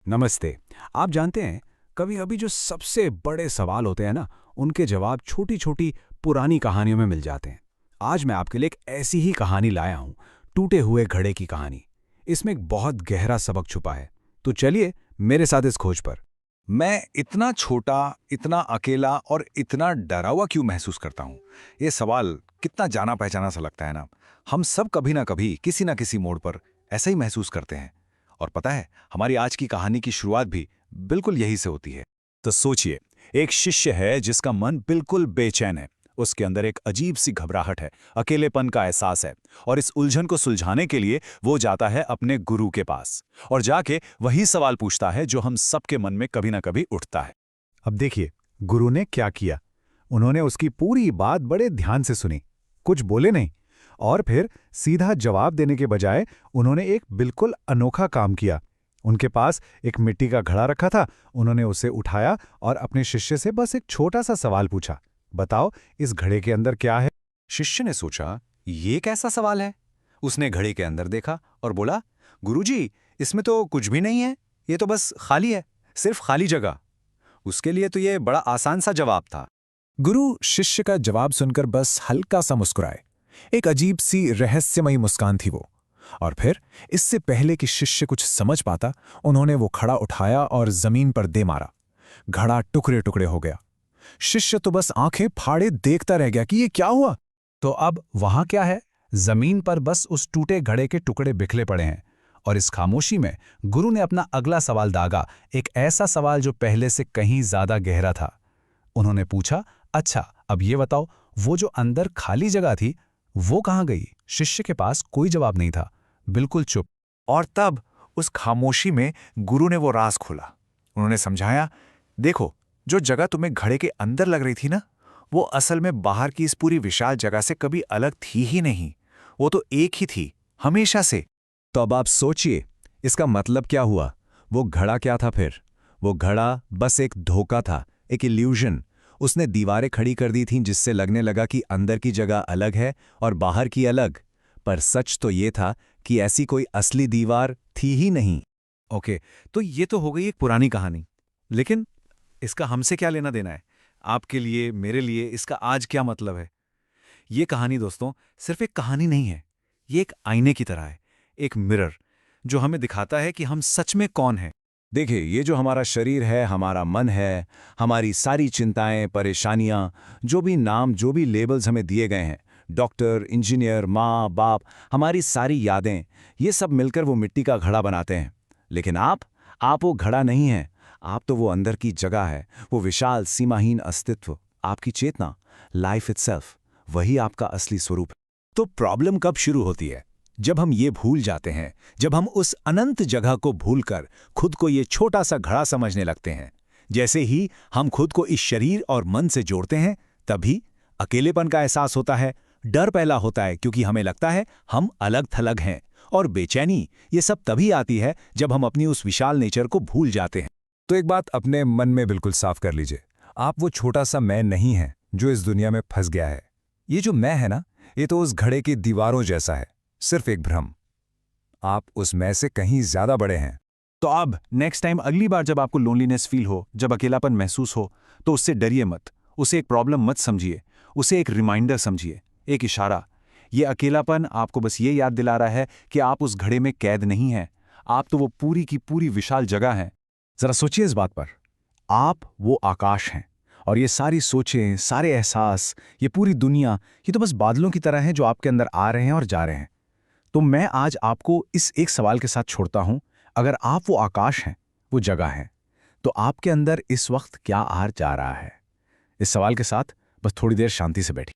नमस्ते। आप जानते हैं, कभी कभी जो सबसे बड़े सवाल होते हैं ना, उनके जवाब छोटी छोटी पुरानी कहानियों में मिल जाते हैं। आज मैं आपके लिए एक ऐसी ही कहानी लाया हूं, टूटे हुए घड़े की कहानी। इसमें एक बहुत गहरा सबक छुपा है। तो चलिए मेरे साथ इस खोज पर। मैं इतना छोटा, इतना अकेला और इतना डरा हुआ क्यों महसूस करता हूँ? ये सवाल कितना जाना पहचाना सा लगता है ना। हम सब कभी ना कभी किसी ना किसी मोड़ पर ऐसा ही महसूस करते हैं। और पता है, हमारी आज की कहानी की शुरुआत भी बिल्कुल यही से होती है। तो सोचिए, एक शिष्य है जिसका मन बिल्कुल बेचैन है। उसके अंदर एक अजीब सी घबराहट है, अकेलेपन का एहसास है। और इस उलझन को सुलझाने के लिए वो जाता है अपने गुरु के पास और जाके वही सवाल पूछता है जो हम सबके मन में कभी ना कभी उठता है। अब देखिए, गुरु ने क्या किया। उन्होंने उसकी पूरी बात बड़े ध्यान से सुनी, कुछ बोले नहीं, और फिर सीधा जवाब देने के बजाय उन्होंने एक बिल्कुल अनोखा काम किया। उनके पास एक मिट्टी का घड़ा रखा था। उन्होंने उसे उठाया और अपने शिष्य से बस एक छोटा सा सवाल पूछा, बताओ इस घड़े के अंदर क्या है। शिष्य ने सोचा, ये कैसा सवाल है? उसने घड़े के अंदर देखा और बोला, गुरुजी, इसमें तो कुछ भी नहीं है। ये तो बस खाली है, सिर्फ खाली जगह। उसके लिए तो ये बड़ा आसान सा जवाब था। गुरु शिष्य का जवाब सुनकर बस हल्का सा मुस्कुराए। एक अजीब सी रहस्यमयी मुस्कान थी वो। और फिर, इससे पहले कि शिष्य कुछ समझ पाता, उन्होंने वो घड़ा उठाया और जमीन पर दे मारा। घड़ा टुकड़े टुकड़े हो गया। शिष्य तो बस आंखें फाड़े देखता रह गया कि ये क्या हुआ। तो अब वहां क्या है? जमीन पर बस उस टूटे घड़े के टुकड़े बिखरे पड़े हैं। और इस खामोशी में गुरु ने अपना अगला सवाल दागा, एक ऐसा सवाल जो पहले से कहीं ज्यादा गहरा था। उन्होंने पूछा, अच्छा अब ये बताओ, वो जो अंदर खाली जगह थी वो कहाँ गई? शिष्य के पास कोई जवाब नहीं था, बिल्कुल चुप। और तब उस खामोशी में गुरु ने वो राज खोला। उन्होंने समझाया, देखो, जो जगह तुम्हें घड़े के अंदर लग रही थी ना, वो असल में बाहर की इस पूरी विशाल जगह से कभी अलग थी ही नहीं। वो तो एक ही थी, हमेशा से। तो अब आप सोचिए, इसका मतलब क्या हुआ? वो घड़ा क्या था फिर? वो घड़ा बस एक धोखा था, एक इल्यूजन। उसने दीवारें खड़ी कर दी थीं जिससे लगने लगा कि अंदर की जगह अलग है और बाहर की अलग। पर सच तो ये था कि ऐसी कोई असली दीवार थी ही नहीं। ओके, तो ये तो हो गई एक पुरानी कहानी। लेकिन इसका हमसे क्या लेना देना है? आपके लिए, मेरे लिए इसका आज क्या मतलब है? ये कहानी दोस्तों सिर्फ एक कहानी नहीं है। ये एक आईने की तरह है, एक मिरर, जो हमें दिखाता है कि हम सच में कौन हैं। देखिए, ये जो हमारा शरीर है, हमारा मन है, हमारी सारी चिंताएं, परेशानियां, जो भी नाम, जो भी लेबल्स हमें दिए गए हैं, डॉक्टर, इंजीनियर, माँ बाप, हमारी सारी यादें, ये सब मिलकर वो मिट्टी का घड़ा बनाते हैं। लेकिन आप वो घड़ा नहीं हैं। आप तो वो अंदर की जगह है, वो विशाल सीमाहीन अस्तित्व, आपकी चेतना, लाइफ इटसेल्फ, वही आपका असली स्वरूप है। तो प्रॉब्लम कब शुरू होती है? जब हम ये भूल जाते हैं, जब हम उस अनंत जगह को भूलकर खुद को ये छोटा सा घड़ा समझने लगते हैं। जैसे ही हम खुद को इस शरीर और मन से जोड़ते हैं, तभी अकेलेपन का एहसास होता है, डर पैदा होता है क्योंकि हमें लगता है हम अलग थलग हैं, और बेचैनी, ये सब तभी आती है जब हम अपनी उस विशाल नेचर को भूल जाते हैं। तो एक बात अपने मन में बिल्कुल साफ कर लीजिए, आप वो छोटा सा मैं नहीं हैं जो इस दुनिया में फंस गया है। ये जो मैं है ना, ये तो उस घड़े की दीवारों जैसा है, सिर्फ एक भ्रम। आप उस मैं से कहीं ज्यादा बड़े हैं। तो अब नेक्स्ट टाइम, अगली बार जब आपको लोनलीनेस फील हो, जब अकेलापन महसूस हो, तो उससे डरिए मत, उसे एक प्रॉब्लम मत समझिए, उसे एक रिमाइंडर समझिए, एक इशारा। ये अकेलापन आपको बस ये याद दिला रहा है कि आप उस घड़े में कैद नहीं हैं। आप तो वो पूरी की पूरी विशाल जगह हैं। जरा सोचिए इस बात पर, आप वो आकाश हैं, और ये सारी सोचें, सारे एहसास, ये पूरी दुनिया, ये तो बस बादलों की तरह हैं जो आपके अंदर आ रहे हैं और जा रहे हैं। तो मैं आज आपको इस एक सवाल के साथ छोड़ता हूं, अगर आप वो आकाश हैं, वो जगह है, तो आपके अंदर इस वक्त क्या आ जा रहा है? इस सवाल के साथ बस थोड़ी देर शांति से बैठिए।